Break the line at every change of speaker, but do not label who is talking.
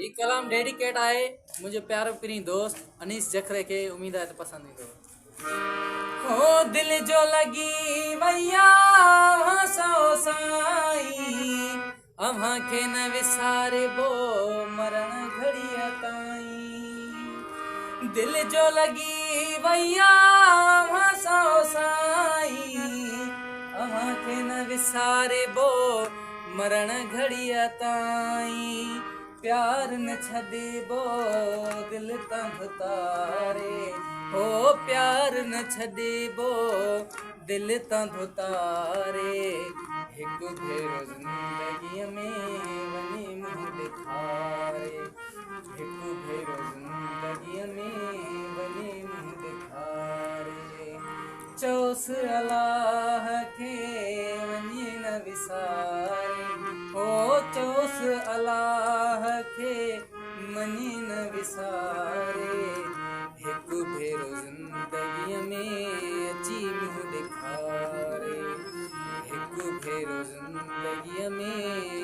ये कलाम डेडिकेट आहे मुझे प्यारो प्री दोस्त अनीस जखरे के। उम्मीद है तो पसंद ईंदो। हो दिल जो लगी वैया हंसो साईं, अव्हां खे न विसारिबो मरण घड़ीअ ताईं। दिल जो लगी वैया हंसो साईं, अव्हां खे न विसारिबो मरण घड़ीअ ताईं। प्यार न छॾिबो दिल तां धुतारे, हो प्यार न छॾिबो दिल तां धुतारे। हिकु भेरो ज़िंदगीअ में वञी मुंहुं ॾेखारे, हिकु भेरो ज़िंदगीअ में वञी मुंहुं ॾेखारे। चोसि अलाह खे वञी न विसारे, हो चोसि अलाह खे मञी न विसारे। हिकु भेरो ज़िंदगीअ में अची मुंहुं ॾेखारे, हिकु भेरो ज़िंदगीअ में